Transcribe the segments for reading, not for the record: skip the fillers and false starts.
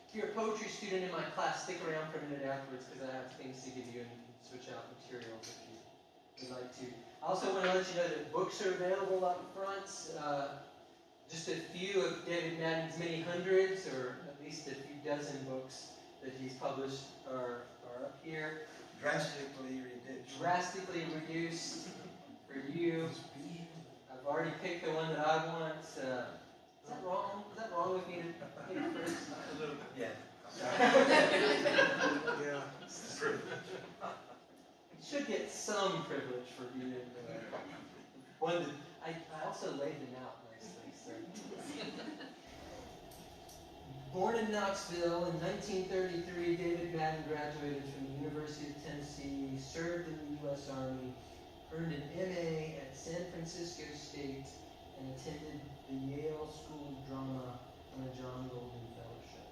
If you're a poetry student in my class, stick around for a minute afterwards because I have things to give you and you can switch out materials if you would like to. I also want to let you know that books are available up front. Just a few of David Madden's many hundreds, or at least a few dozen books that he's published are up here. Drastically reduced. Drastically reduced for you. I've already picked the one that I want. Is that wrong? Is that wrong with me to pick first? A little bit. Yeah. Yeah. You should get some privilege for being one that I also laid them out nicely. So. Born in Knoxville in 1933, David Madden graduated from the University of Tennessee, served in the U.S. Army, earned an MA at San Francisco State, and attended the Yale School of Drama on a John Golden Fellowship.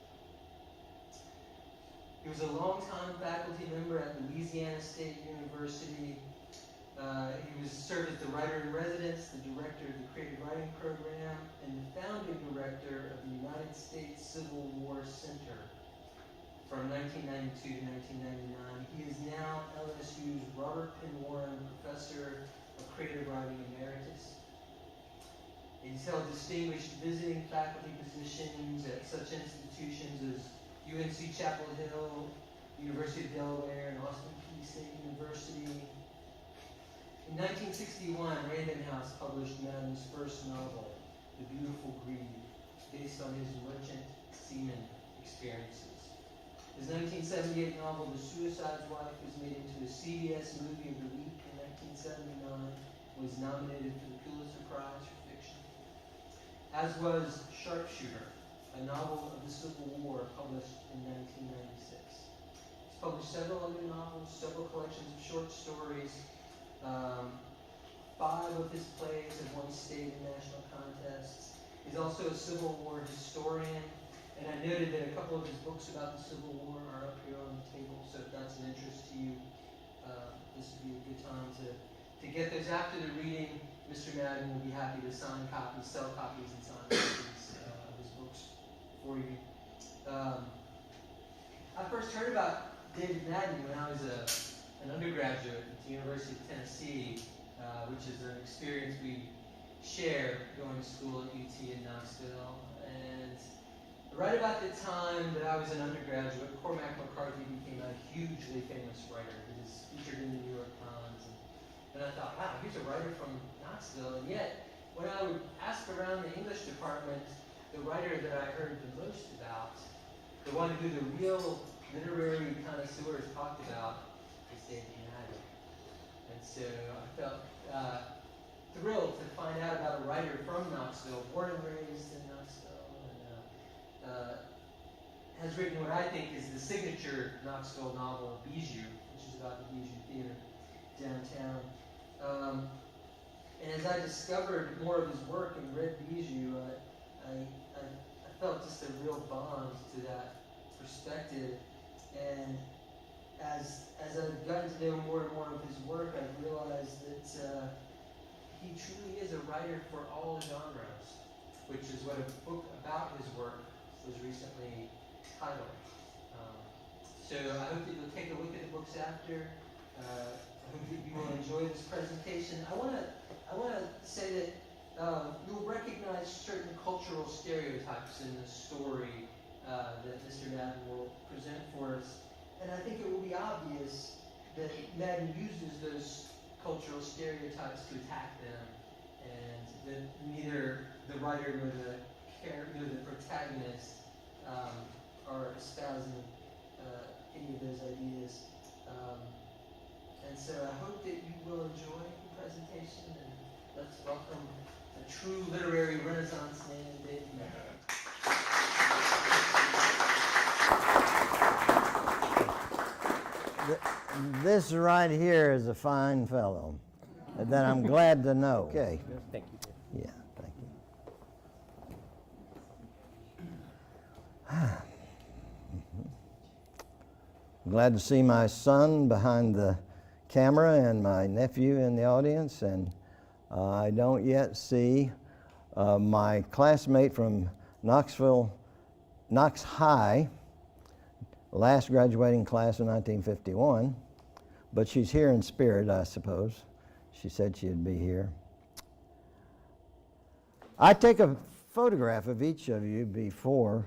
He was a longtime faculty member at Louisiana State University. He served as the writer-in-residence, the director of the creative writing program, and the founding director of the United States Civil War Center from 1992 to 1999. He is now LSU's Robert Penn Warren Professor of Creative Writing Emeritus. He's held distinguished visiting faculty positions at such institutions as UNC Chapel Hill, University of Delaware, and Austin Peay State University. In 1961, Random House published Madden's first novel, The Beautiful Greed, based on his merchant seaman experiences. His 1978 novel, The Suicide's Wife, was made into a CBS movie of the week in 1979 and was nominated for the Pulitzer Prize for fiction. As was Sharpshooter, a novel of the Civil War published in 1996. He's published several other novels, several collections of short stories. 5 of his plays have won state and national contests. He's also a Civil War historian, and I noted that a couple of his books about the Civil War are up here on the table, so if that's an interest to you, this would be a good time to get those. After the reading, Mr. Madden will be happy to sign copies, sell copies, and sign copies of his books for you. I first heard about David Madden when I was an undergraduate at the University of Tennessee, which is an experience we share going to school at UT in Knoxville. And right about the time that I was an undergraduate, Cormac McCarthy became a hugely famous writer. He was featured in the New York Times. And I thought, wow, he's a writer from Knoxville. And yet, when I would ask around the English department, the writer that I heard the most about, the one who the real literary connoisseurs talked about, was David Madden. And so I felt thrilled to find out about a writer from Knoxville, born and raised in Knoxville, and has written what I think is the signature Knoxville novel, Bijou, which is about the Bijou Theater downtown. And as I discovered more of his work and read Bijou, I felt just a real bond to that perspective. And as I've gotten to know more and more of his work, I've realized that he truly is a writer for all genres, which is what a book about his work was recently titled. So I hope that you'll take a look at the books after. I hope that you will enjoy this presentation. I want to say that you'll recognize certain cultural stereotypes in the story that Mr. Madden will present for us. And I think it will be obvious that Madden uses those cultural stereotypes to attack them, and that neither the writer nor the protagonist are espousing any of those ideas. And so I hope that you will enjoy the presentation, and let's welcome a true literary renaissance man, David Madden. This right here is a fine fellow that I'm glad to know. Okay. Thank you. Yeah, thank you. Glad to see my son behind the camera and my nephew in the audience, and I don't yet see my classmate from Knox High, last graduating class in 1951, but she's here in spirit, I suppose. She said she'd be here. I take a photograph of each of you before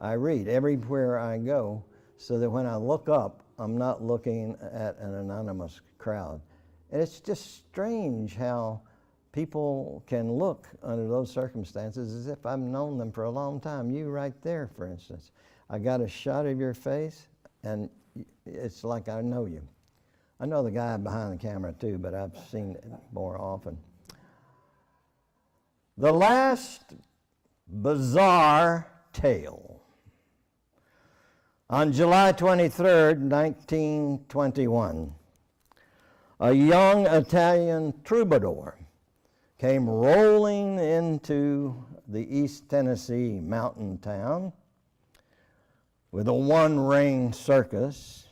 I read, everywhere I go, so that when I look up, I'm not looking at an anonymous crowd. And it's just strange how people can look under those circumstances as if I've known them for a long time. You right there, for instance. I got a shot of your face, and it's like I know you. I know the guy behind the camera too, but I've seen it more often. The last bizarre tale. On July 23rd, 1921, a young Italian troubadour came rolling into the East Tennessee mountain town with a one-ring circus,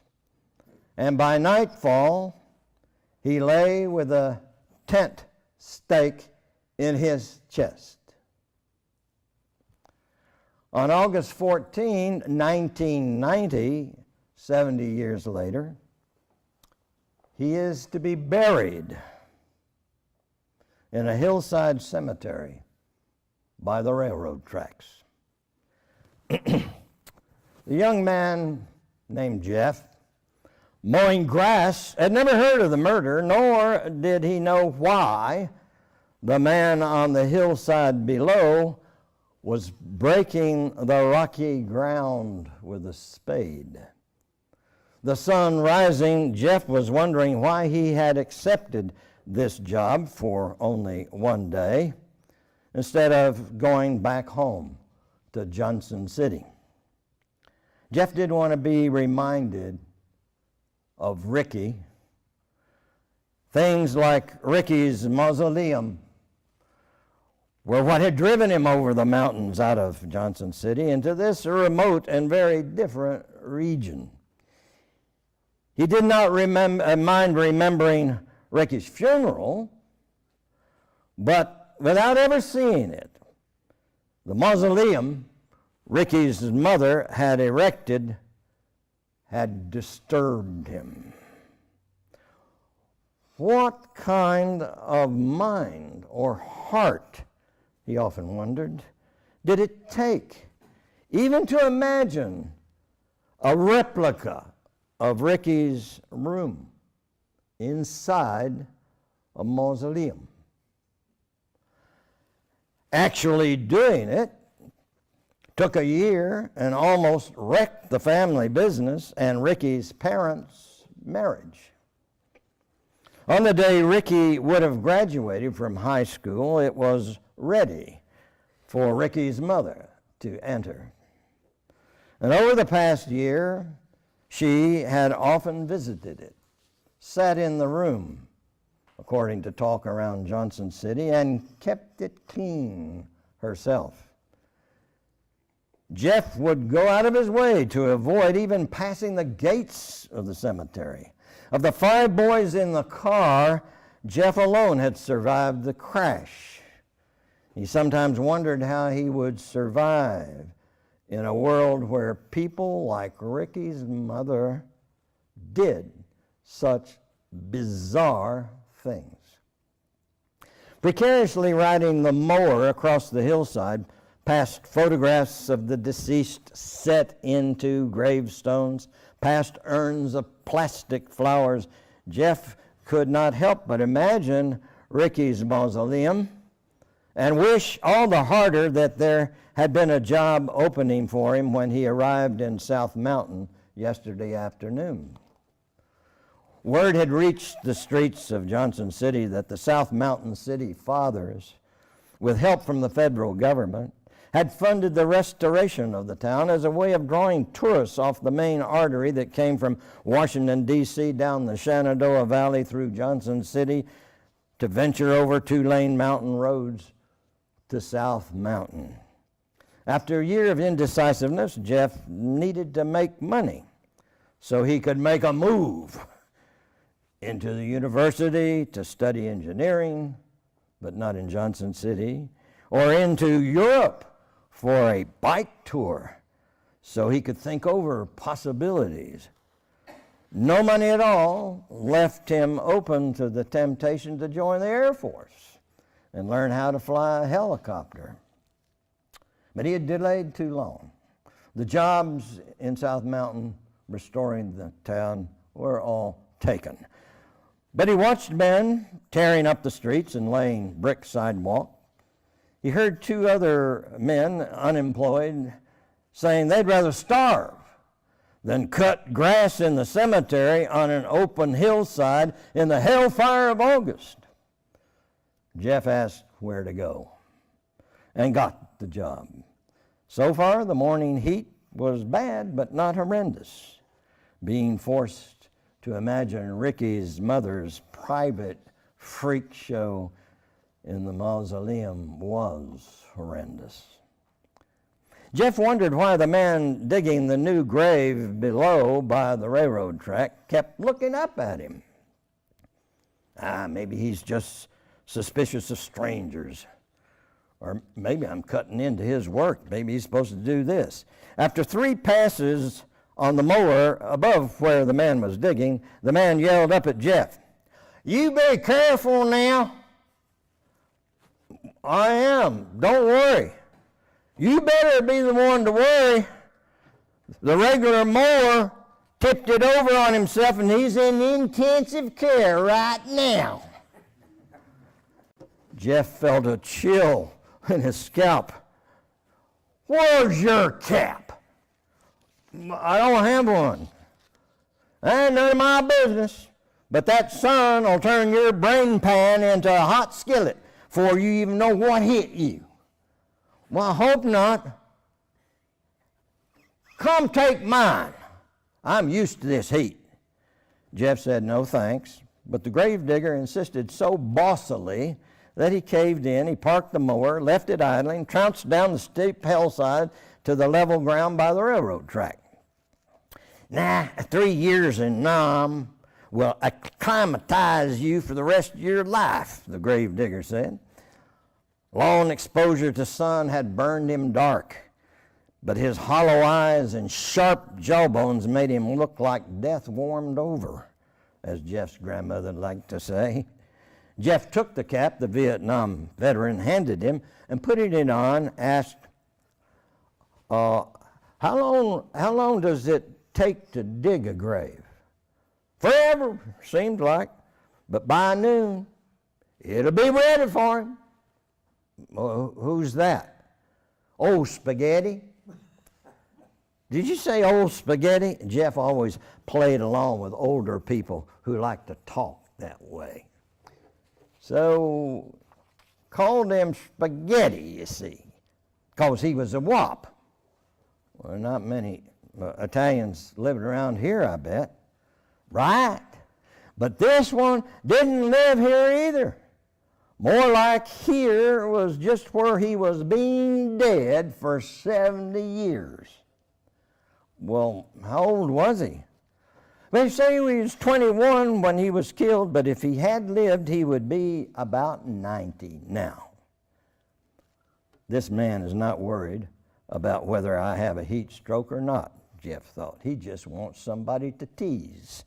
and by nightfall, he lay with a tent stake in his chest. On August 14, 1990, 70 years later, he is to be buried in a hillside cemetery by the railroad tracks. The young man named Jeff, mowing grass, had never heard of the murder, nor did he know why the man on the hillside below was breaking the rocky ground with a spade. The sun rising, Jeff was wondering why he had accepted this job for only one day instead of going back home to Johnson City. Jeff didn't want to be reminded of Ricky. Things like Ricky's mausoleum were what had driven him over the mountains out of Johnson City into this remote and very different region. He did not mind remembering Ricky's funeral, but without ever seeing it, the mausoleum Ricky's mother had erected had disturbed him. What kind of mind or heart, he often wondered, did it take even to imagine a replica of Ricky's room inside a mausoleum? Actually doing it took a year and almost wrecked the family business and Ricky's parents' marriage. On the day Ricky would have graduated from high school, it was ready for Ricky's mother to enter. And over the past year, she had often visited it, sat in the room, according to talk around Johnson City, and kept it clean herself. Jeff would go out of his way to avoid even passing the gates of the cemetery. Of the 5 boys in the car, Jeff alone had survived the crash. He sometimes wondered how he would survive in a world where people like Ricky's mother did such bizarre things. Precariously riding the mower across the hillside, past photographs of the deceased set into gravestones, past urns of plastic flowers, Jeff could not help but imagine Ricky's mausoleum and wish all the harder that there had been a job opening for him when he arrived in South Mountain yesterday afternoon. Word had reached the streets of Johnson City that the South Mountain City Fathers, with help from the federal government, had funded the restoration of the town as a way of drawing tourists off the main artery that came from Washington, D.C. down the Shenandoah Valley through Johnson City to venture over 2-lane mountain roads to South Mountain. After a year of indecisiveness, Jeff needed to make money so he could make a move into the university to study engineering, but not in Johnson City, or into Europe for a bike tour so he could think over possibilities. No money at all left him open to the temptation to join the Air Force and learn how to fly a helicopter. But he had delayed too long. The jobs in South Mountain restoring the town were all taken. But he watched men tearing up the streets and laying brick sidewalk. He heard two other men, unemployed, saying they'd rather starve than cut grass in the cemetery on an open hillside in the hellfire of August. Jeff asked where to go and got the job. So far, the morning heat was bad, but not horrendous. Being forced to imagine Ricky's mother's private freak show in the mausoleum was horrendous. Jeff wondered why the man digging the new grave below by the railroad track kept looking up at him. Maybe he's just suspicious of strangers. Or maybe I'm cutting into his work. Maybe he's supposed to do this. After 3 passes on the mower above where the man was digging, the man yelled up at Jeff, "You be careful now." "I am. Don't worry." "You better be the one to worry. The regular mower tipped it over on himself and he's in intensive care right now." Jeff felt a chill in his scalp. "Where's your cap?" "I don't have one." "Ain't none of my business, but that sun will turn your brain pan into a hot skillet before you even know what hit you." "Well, I hope not." "Come take mine. I'm used to this heat." Jeff said no thanks, but the gravedigger insisted so bossily that he caved in. He parked the mower, left it idling, trounced down the steep hillside to the level ground by the railroad track. 3 years in Nam will acclimatize you for the rest of your life," the gravedigger said. Long exposure to sun had burned him dark, but his hollow eyes and sharp jawbones made him look like death warmed over, as Jeff's grandmother liked to say. Jeff took the cap the Vietnam veteran handed him and putting it on, asked, How long does it take to dig a grave?" "Forever, seemed like, but by noon, it'll be ready for him." "Well, who's that?" "Old Spaghetti." "Did you say Old Spaghetti?" Jeff always played along with older people who like to talk that way. So, called him Spaghetti, you see, because he was a wop. Well, not many Italians living around here, I bet. Right. But this one didn't live here either. More like here was just where he was being dead for 70 years. Well, how old was he? They say he was 21 when he was killed, but if he had lived, he would be about 90 now. This man is not worried about whether I have a heat stroke or not, Jeff thought. He just wants somebody to tease.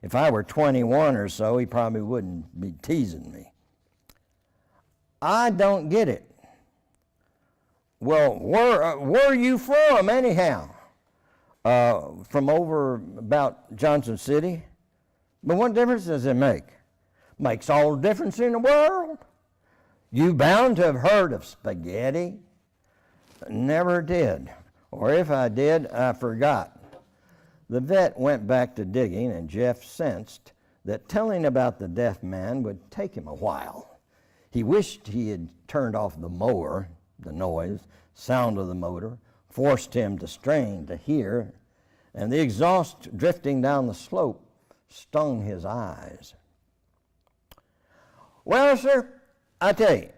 If I were 21 or so, he probably wouldn't be teasing me. "I don't get it." "Well, where are you from anyhow?" From over about Johnson City." "But what difference does it make?" "Makes all the difference in the world. You bound to have heard of Spaghetti." "Never did. Or if I did, I forgot." The vet went back to digging, and Jeff sensed that telling about the deaf man would take him a while. He wished he had turned off the mower. The noise, sound of the motor, forced him to strain to hear, and the exhaust drifting down the slope stung his eyes. "Well, sir, I tell you,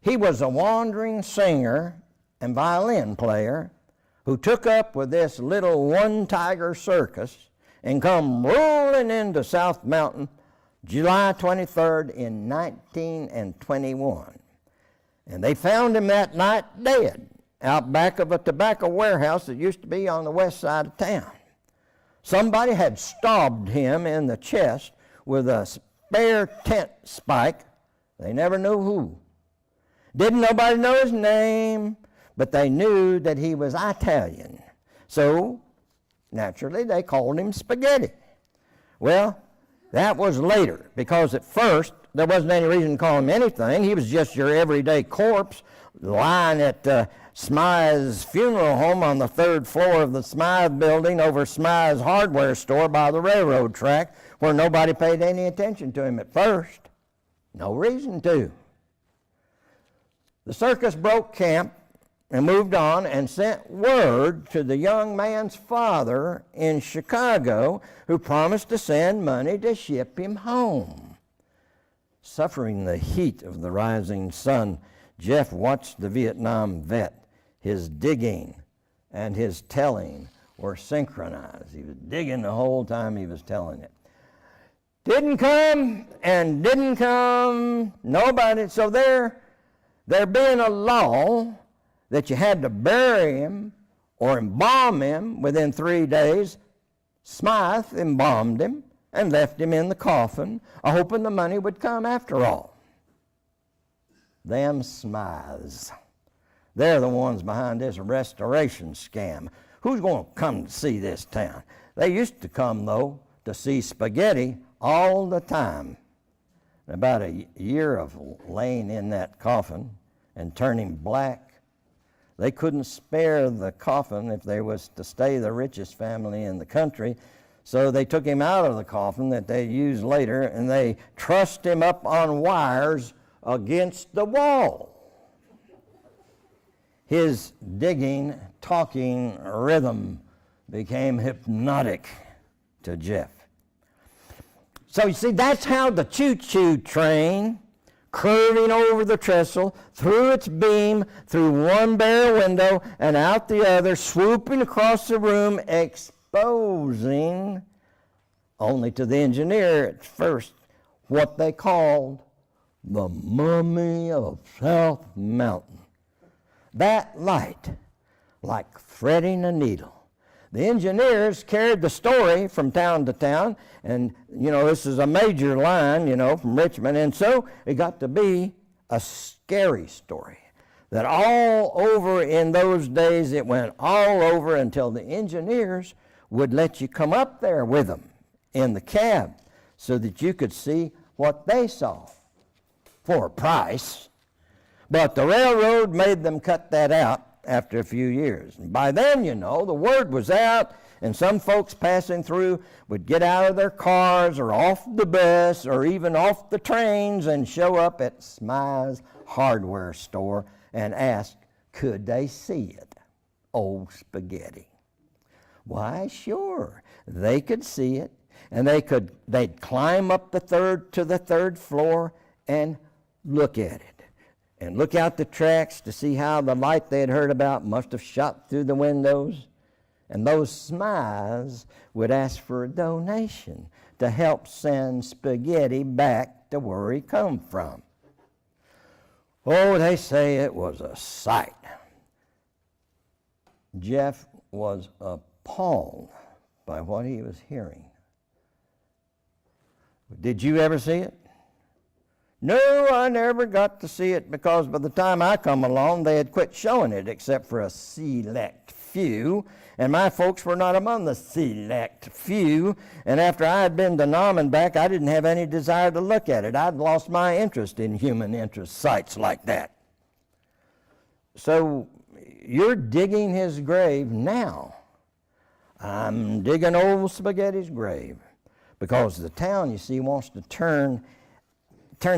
he was a wandering singer and violin player who took up with this little one-tiger circus and come rolling into South Mountain July 23rd in 1921. And they found him that night dead out back of a tobacco warehouse that used to be on the west side of town. Somebody had stabbed him in the chest with a spare tent spike. They never knew who. Didn't nobody know his name, but they knew that he was Italian. So, naturally, they called him Spaghetti. Well, that was later, because at first, there wasn't any reason to call him anything. He was just your everyday corpse lying at Smythe's funeral home on the 3rd floor of the Smythe building over Smythe's hardware store by the railroad track, where nobody paid any attention to him at first. No reason to. The circus broke camp and moved on and sent word to the young man's father in Chicago, who promised to send money to ship him home. Suffering the heat of the rising sun, Jeff watched the Vietnam vet. His digging and his telling were synchronized. He was digging the whole time he was telling it. Didn't come and didn't come, nobody. So there being a law that you had to bury him or embalm him within 3 days, Smythe embalmed him and left him in the coffin, hoping the money would come after all. Them Smythes. They're the ones behind this restoration scam. Who's going to come to see this town? They used to come, though, to see Spaghetti all the time. About a year of laying in that coffin and turning black, they couldn't spare the coffin if they was to stay the richest family in the country. So they took him out of the coffin that they used later, and they trussed him up on wires against the wall. His digging, talking rhythm became hypnotic to Jeff. So you see, that's how the choo-choo train, curving over the trestle, through its beam, through one bare window and out the other, swooping across the room, exposing, only to the engineer at first, what they called the mummy of South Mountain. That light, like threading a needle. The engineers carried the story from town to town, and, this is a major line, from Richmond, and so it got to be a scary story. That all over in those days, it went all over until the engineers would let you come up there with them in the cab so that you could see what they saw for a price. But the railroad made them cut that out after a few years. And by then, the word was out, and some folks passing through would get out of their cars or off the bus or even off the trains and show up at Smythe's hardware store and ask, could they see it? Old Spaghetti. Why, sure, they could see it, and they'd climb up to the third floor and look at it. And look out the tracks to see how the light they had heard about must have shot through the windows. And those Smythes would ask for a donation to help send Spaghetti back to where he come from. Oh, they say it was a sight. Jeff was appalled by what he was hearing. Did you ever see it? No, I never got to see it, because by the time I come along, they had quit showing it except for a select few, and my folks were not among the select few, and after I had been to Nam and back, I didn't have any desire to look at it. I'd lost my interest in human interest sites like that. So you're digging his grave now. I'm digging old Spaghetti's grave, because the town, you see, wants to turn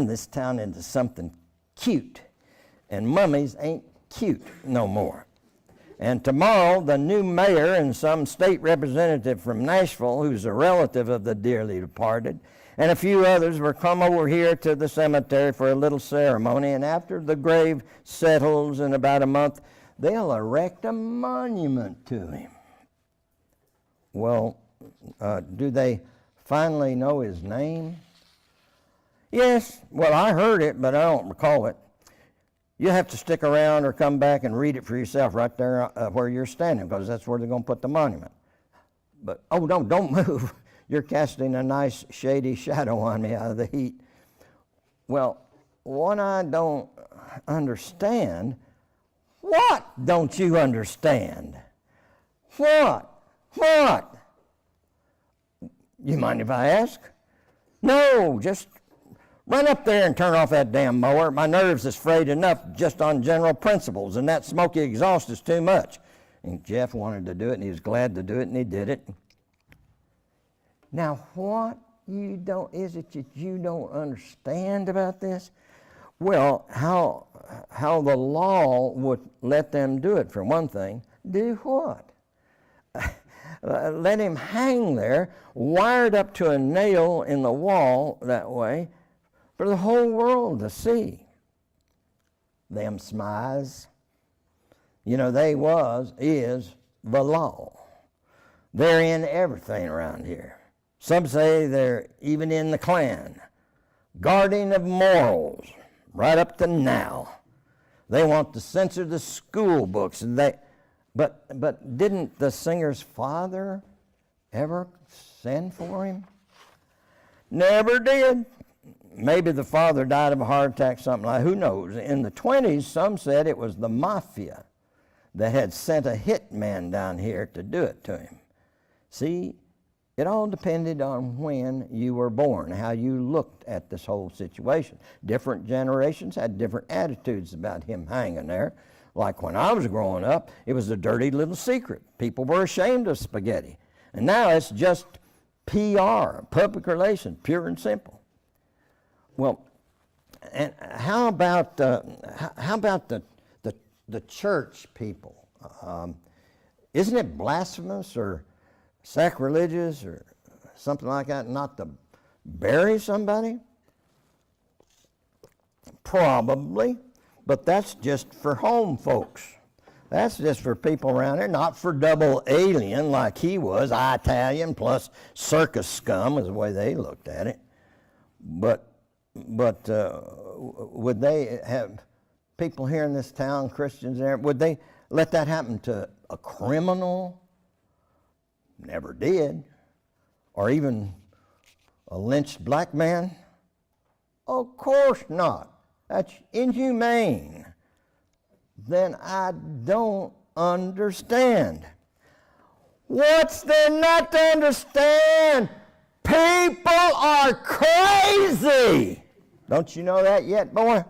this town into something cute, and mummies ain't cute no more. And tomorrow, the new mayor and some state representative from Nashville, who's a relative of the dearly departed, and a few others will come over here to the cemetery for a little ceremony, and after the grave settles in about a month, they'll erect a monument to him. Well, do they finally know his name? Yes, well, I heard it, but I don't recall it. You have to stick around or come back and read it for yourself right there where you're standing, because that's where they're going to put the monument. But, oh, no, don't move. You're casting a nice shady shadow on me out of the heat. Well, what I don't understand, what don't you understand? What? What? You mind if I ask? No, just run up there and turn off that damn mower. My nerves is frayed enough just on general principles, and that smoky exhaust is too much. And Jeff wanted to do it, and he was glad to do it, and he did it. Now, what is it that you don't understand about this? Well, how the law would let them do it, for one thing. Do what? Let him hang there, wired up to a nail in the wall that way, for the whole world to see. Them smize. You know, is the law. They're in everything around here. Some say they're even in the Klan. Guardian of morals, right up to now. They want to censor the school books, and but didn't the singer's father ever send for him? Never did. Maybe the father died of a heart attack, something like, who knows. In the 1920s, some said it was the mafia that had sent a hitman down here to do it to him. See, it all depended on when you were born, how you looked at this whole situation. Different generations had different attitudes about him hanging there. Like when I was growing up, it was a dirty little secret. People were ashamed of spaghetti. And now it's just PR, public relations, pure and simple. Well, and how about the church people? Isn't it blasphemous or sacrilegious or something like that not to bury somebody? Probably, but that's just for home folks. That's just for people around there, not for double alien like he was, Italian plus circus scum is the way they looked at it. But would they have people here in this town, Christians there, would they let that happen to a criminal? Never did. Or even a lynched black man? Of course not. That's inhumane. Then I don't understand. What's there not to understand? People are crazy. Don't you know that yet, boy?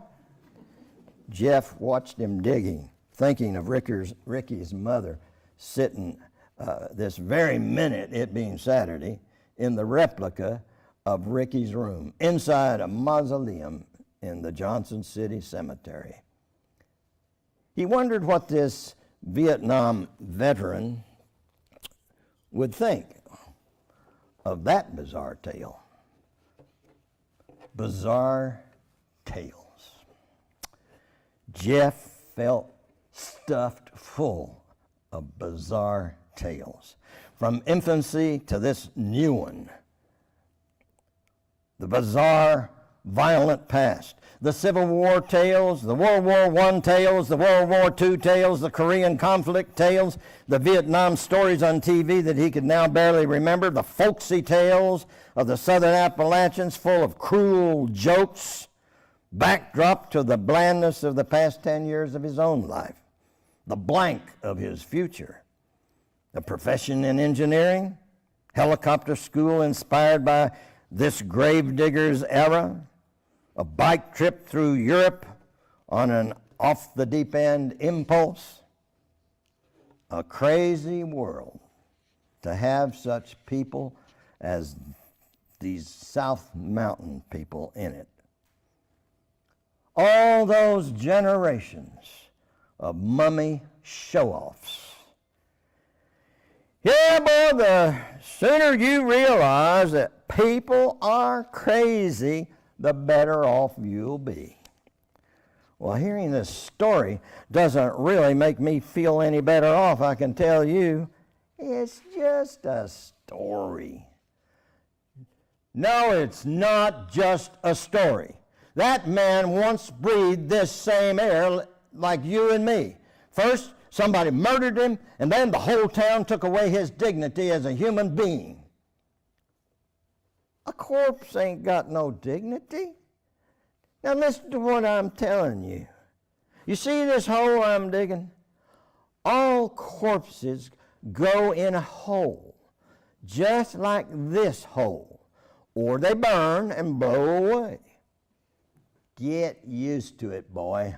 Jeff watched him digging, thinking of Ricky's mother sitting this very minute, it being Saturday, in the replica of Ricky's room, inside a mausoleum in the Johnson City Cemetery. He wondered what this Vietnam veteran would think of that bizarre tale. Bizarre tales. Jeff felt stuffed full of bizarre tales. From infancy to this new one. The bizarre, violent past. The Civil War tales, the World War I tales, the World War II tales, the Korean conflict tales, the Vietnam stories on TV that he could now barely remember, the folksy tales of the Southern Appalachians full of cruel jokes, backdrop to the blandness of the past 10 years of his own life, the blank of his future, a profession in engineering, helicopter school inspired by this gravedigger's era, a bike trip through Europe on an off-the-deep-end impulse. A crazy world to have such people as these South Mountain people in it. All those generations of mummy show-offs. Yeah, boy, the sooner you realize that people are crazy, the better off you'll be. Well, hearing this story doesn't really make me feel any better off, I can tell you. It's just a story. No, it's not just a story. That man once breathed this same air like you and me. First, somebody murdered him, and then the whole town took away his dignity as a human being. A corpse ain't got no dignity. Now listen to what I'm telling you. You see this hole I'm digging? All corpses go in a hole, just like this hole, or they burn and blow away. Get used to it, boy.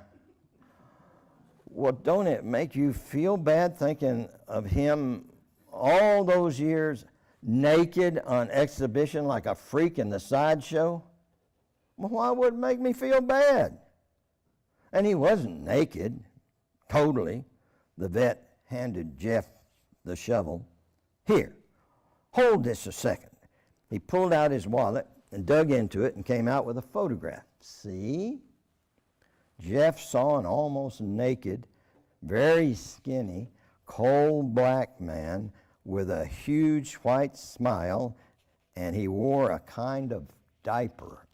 Well, don't it make you feel bad thinking of him all those years naked on exhibition like a freak in the sideshow? Well, why would it make me feel bad? And he wasn't naked, totally. The vet handed Jeff the shovel. Here, hold this a second. He pulled out his wallet and dug into it and came out with a photograph. See? Jeff saw an almost naked, very skinny, coal-black man with a huge white smile, and he wore a kind of diaper.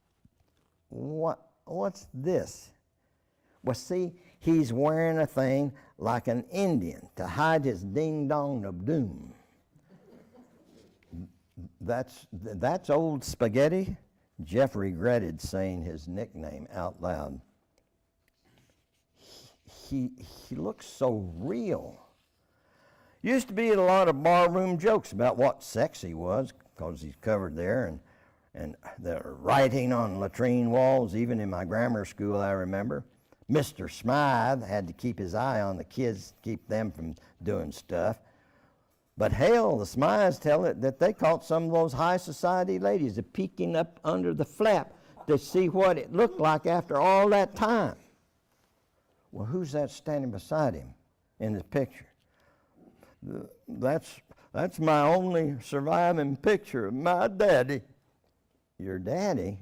What's this? Well, see, he's wearing a thing like an Indian to hide his ding-dong of doom. That's old spaghetti? Jeff regretted saying his nickname out loud. He looks so real. Used to be a lot of barroom jokes about what sex he was, because he's covered there, and the writing on latrine walls, even in my grammar school, I remember. Mr. Smythe had to keep his eye on the kids, keep them from doing stuff. But hell, the Smythes tell it that they caught some of those high society ladies peeking up under the flap to see what it looked like after all that time. Well, who's that standing beside him in the picture? That's my only surviving picture of my daddy. Your daddy?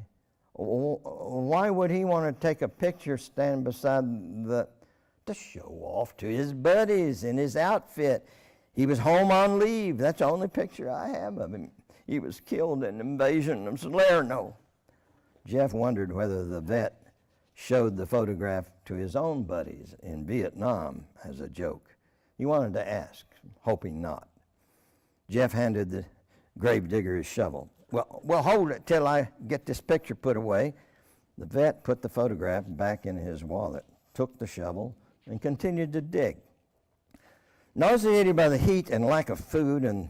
Why would he want to take a picture standing beside to show off to his buddies in his outfit? He was home on leave. That's the only picture I have of him. He was killed in the invasion of Salerno. Jeff wondered whether the vet showed the photograph to his own buddies in Vietnam as a joke. He wanted to ask, hoping not. Jeff handed the gravedigger his shovel. Well, hold it till I get this picture put away. The vet put the photograph back in his wallet, took the shovel, and continued to dig. Nauseated by the heat and lack of food and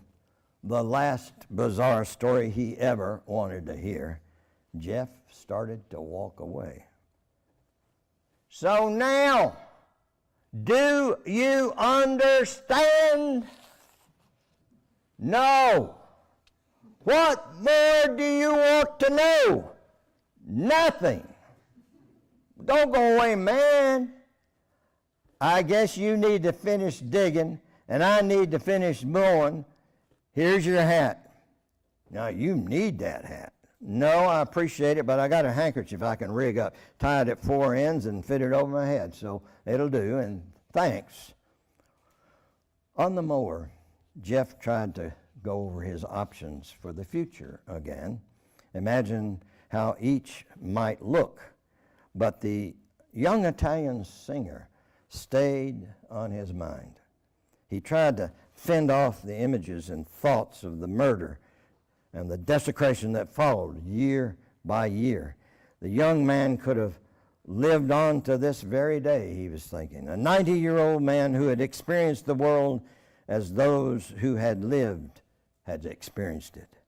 the last bizarre story he ever wanted to hear, Jeff started to walk away. So now, do you understand? No. What more do you want to know? Nothing. Don't go away, man. I guess you need to finish digging, and I need to finish mowing. Here's your hat. Now, you need that hat. No, I appreciate it, but I got a handkerchief I can rig up, tie it at four ends, and fit it over my head, so it'll do, and thanks. On the mower, Jeff tried to go over his options for the future again. Imagine how each might look, but the young Italian singer stayed on his mind. He tried to fend off the images and thoughts of the murder and the desecration that followed year by year. The young man could have lived on to this very day, he was thinking. A 90-year-old man who had experienced the world as those who had lived had experienced it.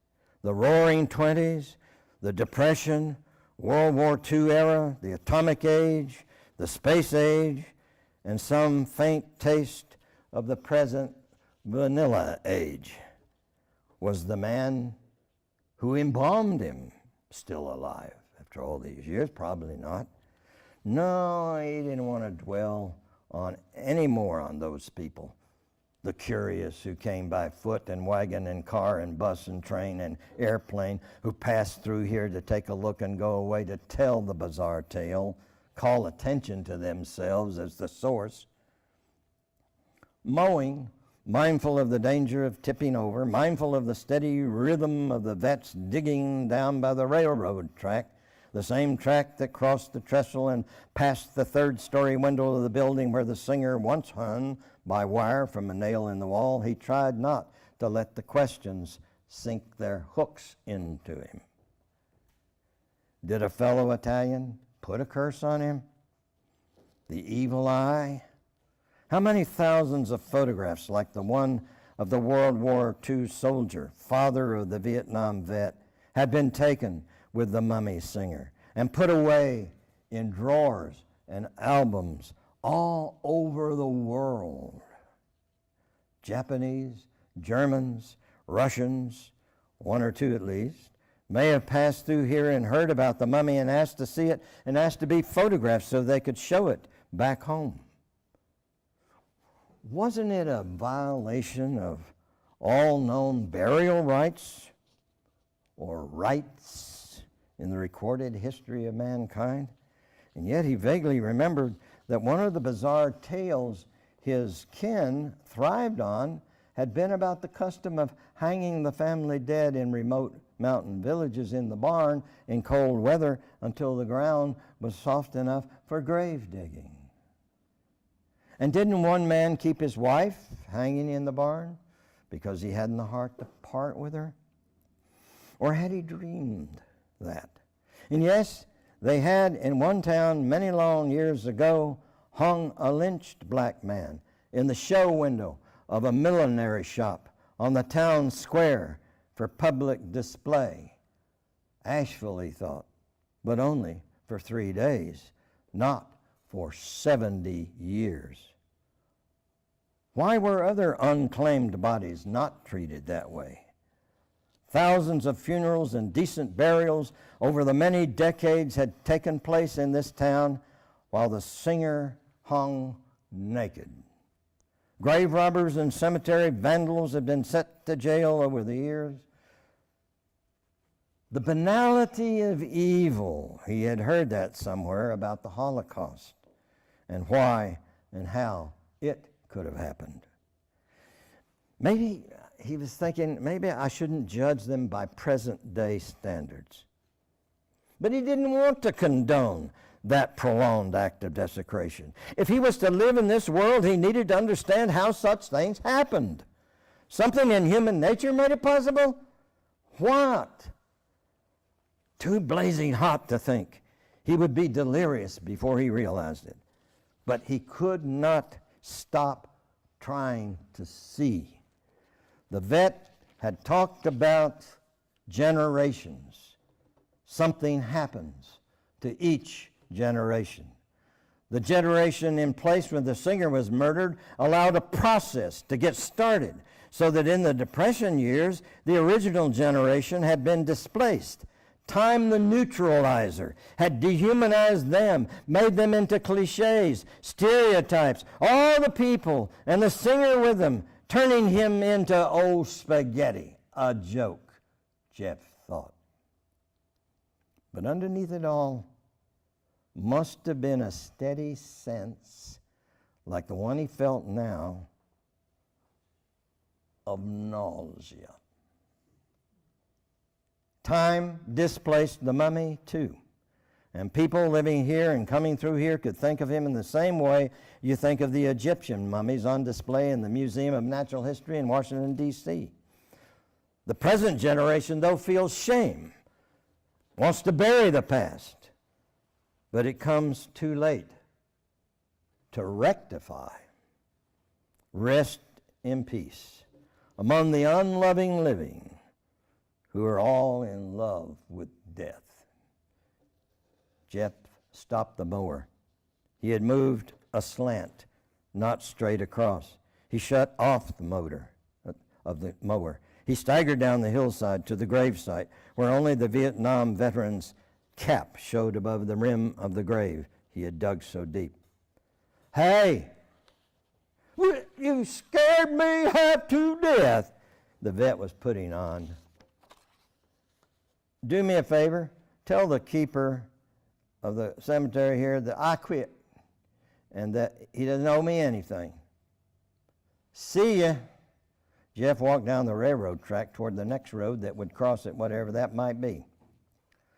The Roaring Twenties, the Depression, World War II era, the Atomic Age, the Space Age, and some faint taste of the present Vanilla Age. Was the man who embalmed him still alive after all these years? Probably not. No, he didn't want to dwell on any more on those people. The curious who came by foot and wagon and car and bus and train and airplane, who passed through here to take a look and go away to tell the bizarre tale, call attention to themselves as the source. Mowing, mindful of the danger of tipping over, mindful of the steady rhythm of the vets digging down by the railroad track, the same track that crossed the trestle and past the third-story window of the building where the singer once hung by wire from a nail in the wall. He tried not to let the questions sink their hooks into him. Did a fellow Italian put a curse on him? The evil eye? How many thousands of photographs like the one of the World War II soldier, father of the Vietnam vet, had been taken with the mummy singer and put away in drawers and albums all over the world. Japanese, Germans, Russians, one or two at least, may have passed through here and heard about the mummy and asked to see it and asked to be photographed so they could show it back home. Wasn't it a violation of all known burial rites or rights in the recorded history of mankind? And yet he vaguely remembered that one of the bizarre tales his kin thrived on had been about the custom of hanging the family dead in remote mountain villages in the barn in cold weather until the ground was soft enough for grave digging. And didn't one man keep his wife hanging in the barn because he hadn't the heart to part with her? Or had he dreamed that? And yes, they had in one town many long years ago hung a lynched black man in the show window of a millinery shop on the town square for public display. Asheville, he thought, but only for 3 days, not for 70 years. Why were other unclaimed bodies not treated that way? Thousands of funerals and decent burials over the many decades had taken place in this town while the singer hung naked. Grave robbers and cemetery vandals have been sent to jail over the years. The banality of evil, he had heard that somewhere about the Holocaust and why and how it could have happened. Maybe he was thinking, maybe I shouldn't judge them by present day standards. But he didn't want to condone that prolonged act of desecration. If he was to live in this world, he needed to understand how such things happened. Something in human nature made it possible? What? Too blazing hot to think. He would be delirious before he realized it. But he could not stop trying to see. The vet had talked about generations. Something happens to each generation. The generation in place when the singer was murdered allowed a process to get started so that in the Depression years, the original generation had been displaced. Time the neutralizer had dehumanized them, made them into cliches, stereotypes, all the people and the singer with them, turning him into old spaghetti, a joke, Jeff thought. But underneath it all must have been a steady sense, like the one he felt now, of nausea. Time displaced the mummy too. And people living here and coming through here could think of him in the same way you think of the Egyptian mummies on display in the Museum of Natural History in Washington, D.C. The present generation, though, feels shame, wants to bury the past, but it comes too late to rectify. Rest in peace among the unloving living who are all in love with death. Jeff stopped the mower. He had moved aslant, not straight across. He shut off the motor of the mower. He staggered down the hillside to the gravesite where only the Vietnam veteran's cap showed above the rim of the grave he had dug so deep. Hey, you scared me half to death, the vet was putting on. Do me a favor, tell the keeper of the cemetery here that I quit and that he doesn't owe me anything. See ya. Jeff walked down the railroad track toward the next road that would cross it, whatever that might be.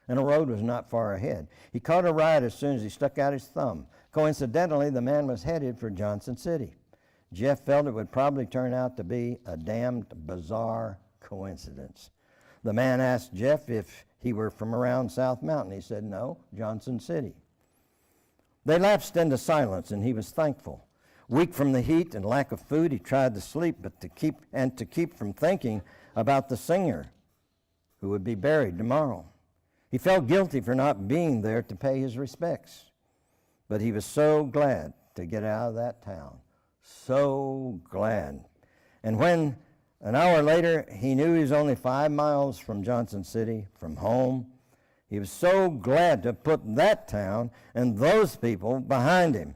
and a road was not far ahead. He caught a ride as soon as he stuck out his thumb. Coincidentally, the man was headed for Johnson City. Jeff felt it would probably turn out to be a damned bizarre coincidence. The man asked Jeff if he were from around South Mountain. He said, no, Johnson City. They lapsed into silence, and he was thankful. Weak from the heat and lack of food, he tried to sleep, but to keep from thinking about the singer who would be buried tomorrow. He felt guilty for not being there to pay his respects, but he was so glad to get out of that town. So glad. And when an hour later he knew he was only 5 miles from Johnson City, from home, he was so glad to put that town and those people behind him.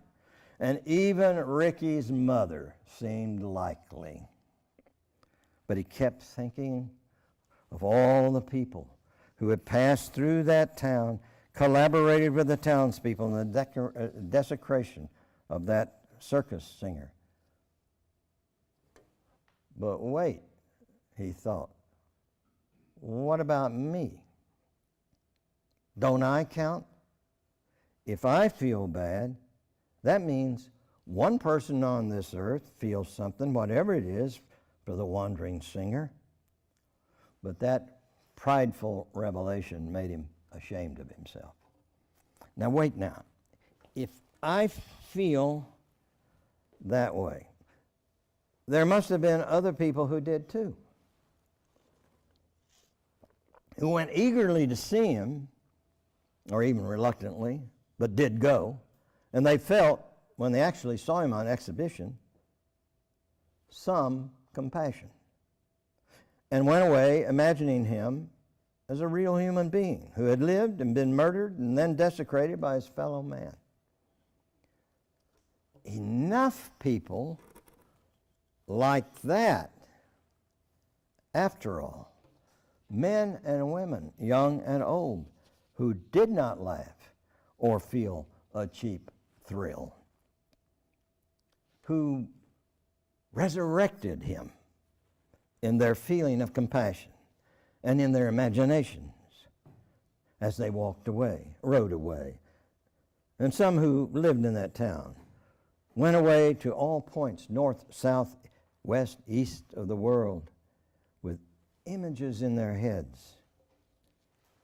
And even Ricky's mother seemed likely. But he kept thinking of all the people who had passed through that town, collaborated with the townspeople in the desecration of that circus singer. But wait, he thought, what about me? Don't I count? If I feel bad, that means one person on this earth feels something, whatever it is, for the wandering singer. But that prideful revelation made him ashamed of himself. Now wait now. If I feel that way, there must have been other people who did too, who went eagerly to see him, or even reluctantly, but did go. And they felt, when they actually saw him on exhibition, some compassion, and went away imagining him as a real human being who had lived and been murdered and then desecrated by his fellow man. Enough people like that, after all, men and women, young and old, who did not laugh or feel a cheap thrill, who resurrected him in their feeling of compassion and in their imaginations as they walked away, rode away. And some who lived in that town went away to all points, north, south, west, east of the world, with images in their heads,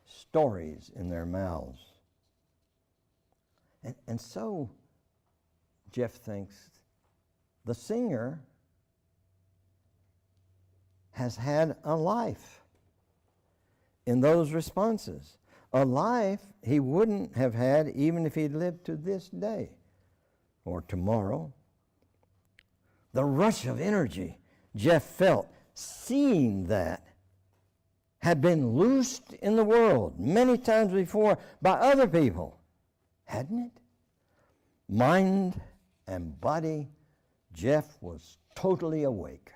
stories in their mouths. And so, Jeff thinks, the singer has had a life in those responses, a life he wouldn't have had even if he'd lived to this day or tomorrow. The rush of energy Jeff felt seeing that had been loosed in the world many times before by other people, hadn't it? Mind and body, Jeff was totally awake.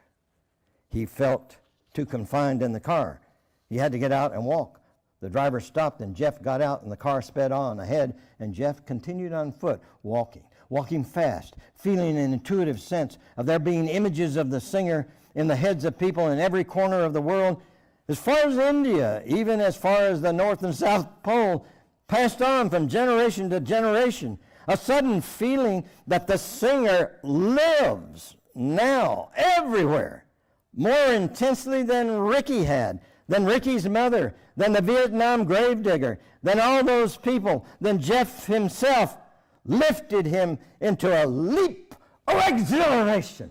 He felt too confined in the car. He had to get out and walk. The driver stopped and Jeff got out and the car sped on ahead and Jeff continued on foot, walking fast, feeling an intuitive sense of there being images of the singer in the heads of people in every corner of the world, as far as India, even as far as the North and South Pole, passed on from generation to generation. A sudden feeling that the singer lives now everywhere, more intensely than Ricky had, than Ricky's mother, than the Vietnam gravedigger, than all those people, than Jeff himself, lifted him into a leap of exhilaration.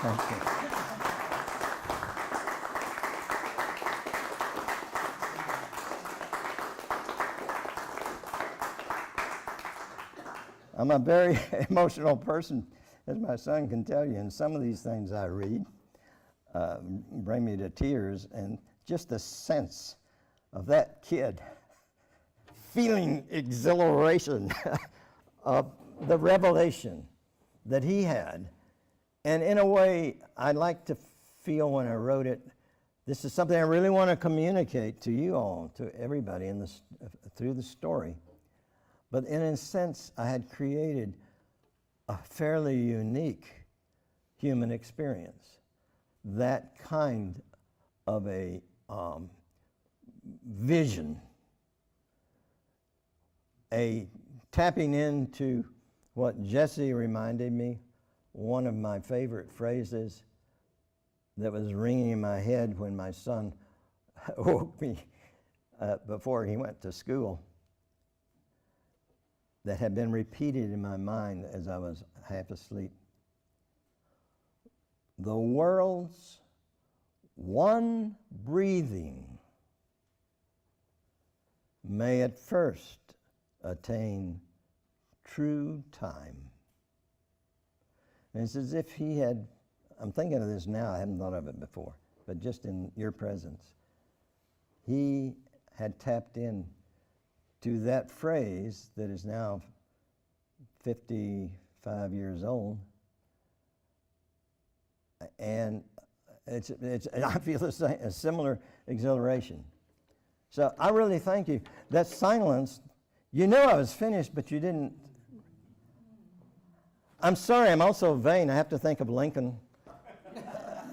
Thank you. I'm a very emotional person, as my son can tell you, and some of these things I read bring me to tears, and just the sense of that kid feeling exhilaration of the revelation that he had. And in a way, I like to feel when I wrote it this is something I really want to communicate to you all, to everybody in this, through the story. But in a sense, I had created a fairly unique human experience. That kind of a vision, a tapping into what Jesse reminded me, one of my favorite phrases that was ringing in my head when my son woke me before he went to school, that had been repeated in my mind as I was half asleep. The world's one breathing may at first attain true time. And it's as if he had, I'm thinking of this now, I hadn't thought of it before, but just in your presence, he had tapped in to that phrase that is now 55 years old, and I feel the same, a similar exhilaration. So I really thank you. That silence, you know I was finished, but you didn't. I'm sorry, I'm also vain. I have to think of Lincoln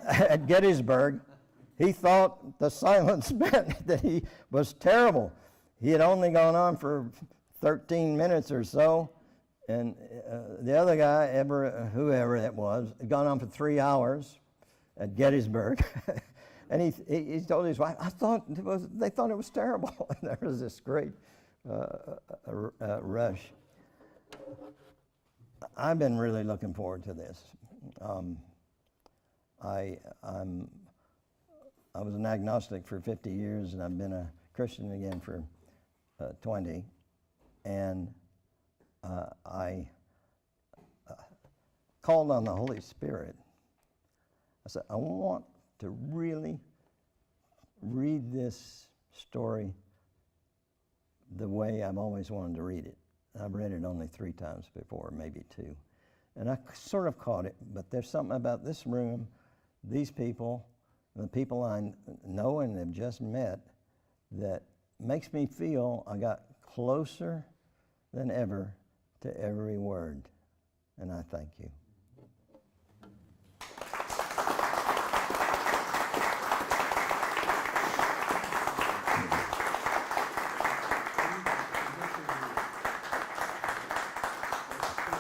at Gettysburg. He thought the silence meant that he was terrible. He had only gone on for 13 minutes or so, and the other guy, whoever that was, had gone on for 3 hours at Gettysburg. And he told his wife, they thought it was terrible. And there was this great rush. I've been really looking forward to this. I was an agnostic for 50 years, and I've been a Christian again for 20. And I called on the Holy Spirit. I said, I want to really read this story the way I've always wanted to read it. I've read it only 3 times before, maybe 2. And I sort of caught it, but there's something about this room, these people, the people I know and have just met, that makes me feel I got closer than ever to every word. And I thank you.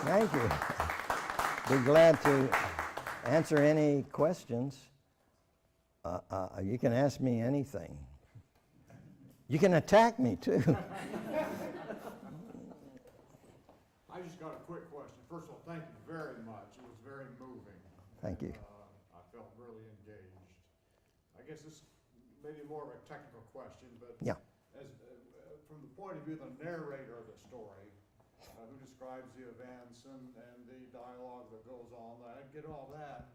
Thank you. Be glad to answer any questions. You can ask me anything. You can attack me too. I just got a quick question. First of all, thank you very much. It was very moving. Thank you. I felt really engaged. I guess this may be more of a technical question, but Yeah. as from the point of view of the narrator of the story, who describes the events and the dialogue that goes on, I get all that.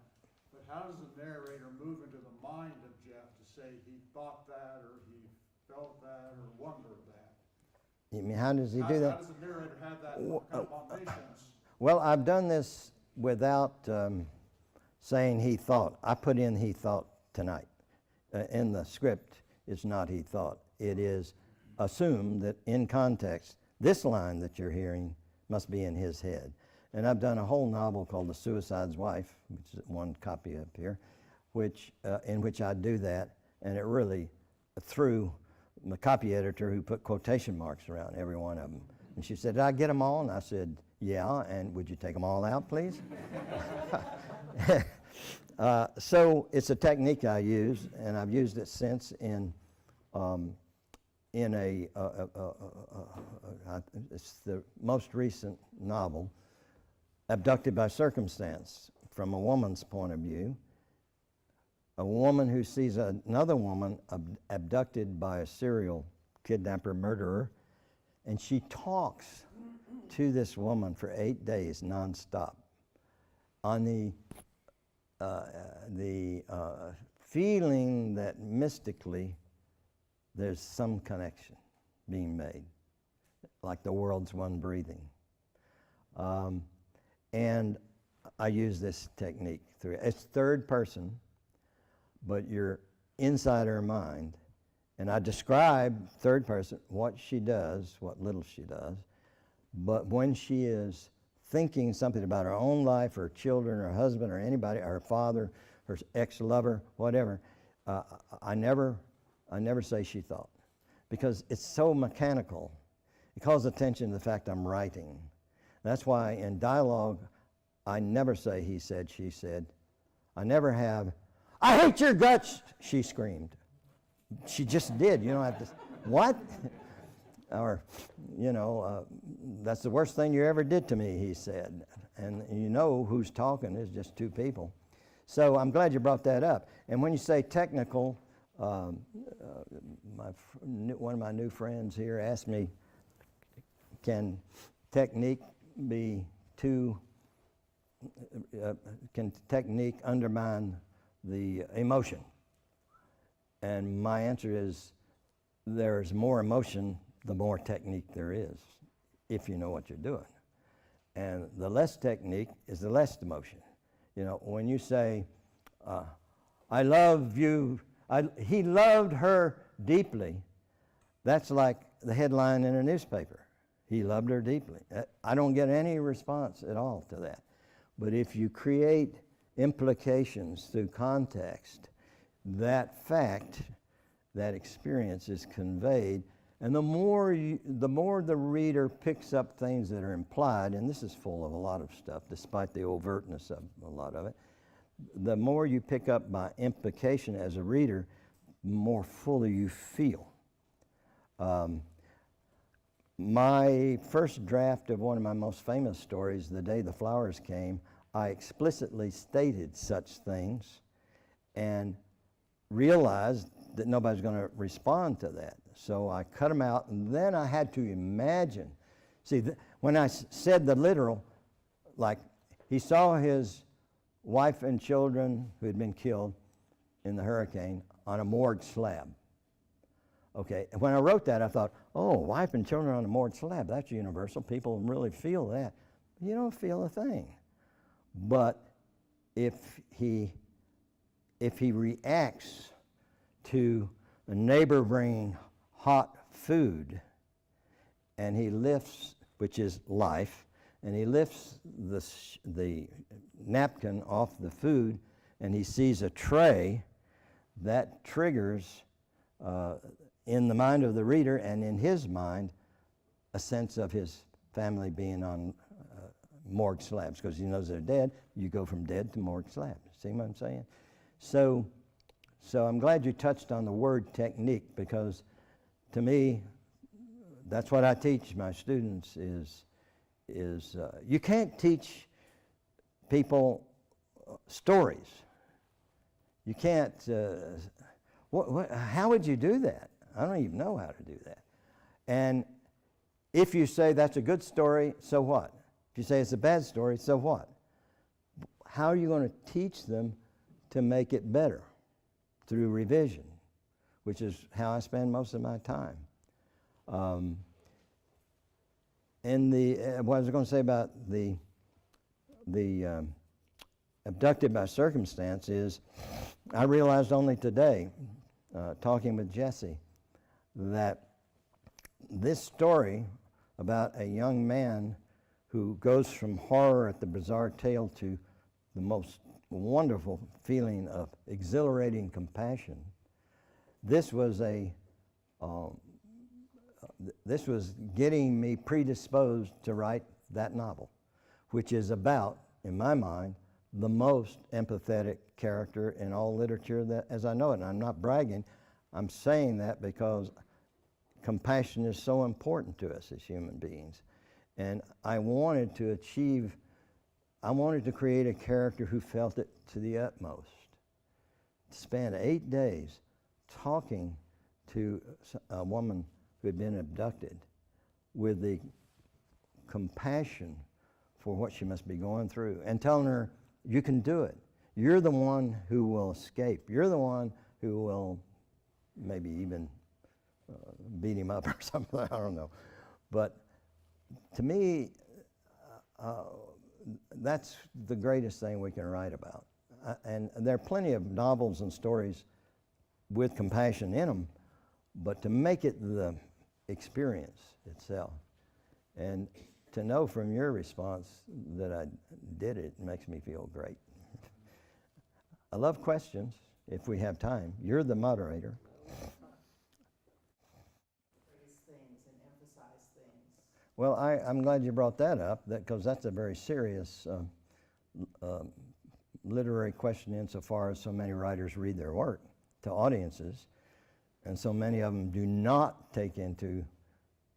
But how does the narrator move into the mind of Jeff to say he thought that, or he felt that, or wondered that? You mean, how does he do that? How does the narrator have that kind of omniscience? Well, I've done this without saying he thought. I put in he thought tonight. In the script, it's not he thought. It is assumed that in context, this line that you're hearing must be in his head. And I've done a whole novel called The Suicide's Wife, which is one copy up here, in which I do that, and it really threw the copy editor who put quotation marks around every one of them. And she said, did I get them all? And I said, yeah, and would you take them all out, please? So it's a technique I use, and I've used it since in it's the most recent novel, Abducted by Circumstance, from a woman's point of view. A woman who sees another woman abducted by a serial kidnapper, murderer, and she talks to this woman for 8 days nonstop on the feeling that mystically there's some connection being made, like the world's one breathing. And I use this technique through. It's third person, but you're inside her mind, and I describe third person what she does, what little she does, but when she is thinking something about her own life, her children, her husband, or anybody, her father, her ex-lover, whatever, I never say she thought, because it's so mechanical. It calls attention to the fact I'm writing. That's why in dialogue, I never say he said, she said. I never have, I hate your guts, she screamed. She just did, you know, I have to, what? Or, you know, that's the worst thing you ever did to me, he said. And you know who's talking is just two people. So I'm glad you brought that up. And when you say technical, one of my new friends here asked me, can technique be too, can technique undermine the emotion? And my answer is, there's more emotion the more technique there is, if you know what you're doing. And the less technique is the less emotion. You know, when you say, I love you, he loved her deeply, that's like the headline in a newspaper. He loved her deeply. I don't get any response at all to that. But if you create implications through context, that fact, that experience is conveyed, and the more the reader picks up things that are implied, and this is full of a lot of stuff, despite the overtness of a lot of it, the more you pick up by implication as a reader, the more fully you feel. My first draft of one of my most famous stories, The Day the Flowers Came, I explicitly stated such things and realized that nobody's going to respond to that. So I cut them out, and then I had to imagine. See, when I said the literal, like he saw his wife and children who had been killed in the hurricane on a morgue slab. Okay, and when I wrote that, I thought, oh, wife and children on a morgue slab, that's universal. People really feel that. You don't feel a thing. But if he reacts to a neighbor bringing hot food, and he lifts, which is life, and he lifts the napkin off the food, and he sees a tray, that triggers in the mind of the reader and in his mind a sense of his family being on morgue slabs, because he knows they're dead. You go from dead to morgue slabs. See what I'm saying? So I'm glad you touched on the word technique, because to me, that's what I teach my students is you can't teach people stories. You can't, how would you do that? I don't even know how to do that. And if you say that's a good story, so what? If you say it's a bad story, so what? How are you going to teach them to make it better? Through revision, which is how I spend most of my time. What I was going to say about the abducted by circumstance is, I realized only today, talking with Jesse, that this story about a young man who goes from horror at the bizarre tale to the most wonderful feeling of exhilarating compassion. This was getting me predisposed to write that novel, which is about, in my mind, the most empathetic character in all literature that, as I know it. And I'm not bragging. I'm saying that because compassion is so important to us as human beings. And I wanted to create a character who felt it to the utmost. To spend 8 days talking to a woman who had been abducted with the compassion for what she must be going through, and telling her, you can do it. You're the one who will escape. You're the one who will maybe even beat him up or something, I don't know. But to me, that's the greatest thing we can write about. And there are plenty of novels and stories with compassion in them, but to make it the experience itself. And to know from your response that I did it makes me feel great. I love questions if we have time. You're the moderator. Phrase things and emphasize things. Well, I'm glad you brought that up, because that's a very serious literary question insofar as so many writers read their work to audiences, and so many of them do not take into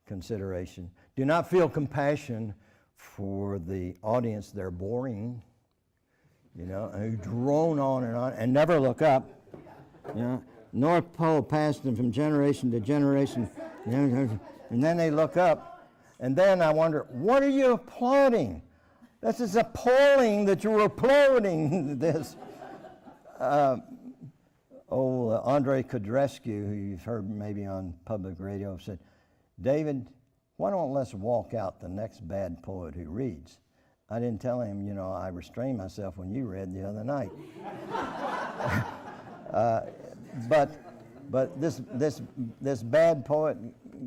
consideration, do not feel compassion for the audience they're boring, you know, and who drone on and never look up. You know, North Pole passed them from generation to generation, and then they look up, and then I wonder, what are you applauding? This is appalling that you're applauding this. Andre Kudrescu, who you've heard maybe on public radio, said, David, why don't let's walk out the next bad poet who reads? I didn't tell him, you know, I restrained myself when you read the other night. But this bad poet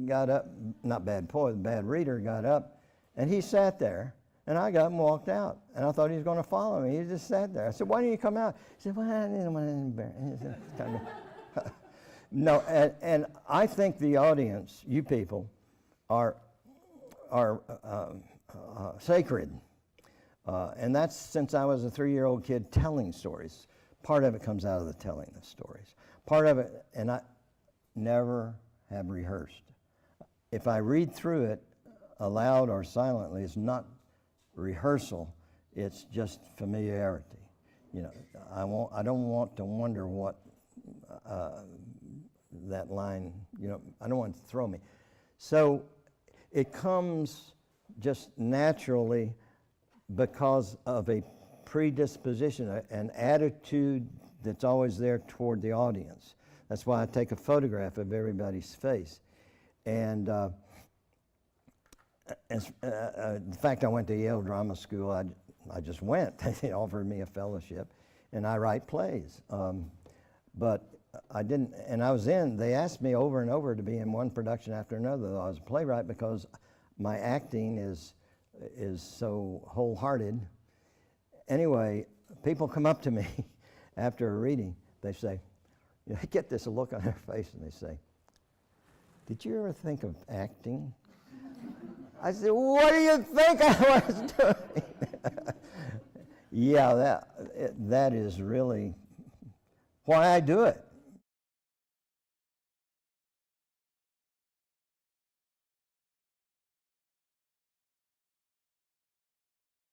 got up, not bad poet, bad reader got up, and he sat there, and I got up and walked out, and I thought he was going to follow me. He just sat there. I said, why didn't you come out? He said, well, I didn't want to embarrass. No, and I think the audience, you people, are sacred. And that's since I was a 3-year-old kid telling stories. Part of it comes out of the telling of stories. Part of it, and I never have rehearsed. If I read through it aloud or silently, it's not rehearsal, it's just familiarity. You know, I don't want to wonder what that line, you know, I don't want it to throw me. So it comes just naturally because of a predisposition, an attitude that's always there toward the audience. That's why I take a photograph of everybody's face. And the fact I went to Yale Drama School, I just went. They offered me a fellowship, and I write plays. But I didn't, and I was in, they asked me over and over to be in one production after another. I was a playwright because my acting is so wholehearted. Anyway, people come up to me after a reading, they say, you know, I get this look on their face and they say, did you ever think of acting? I said, what do you think I was doing? Yeah, that is really why I do it.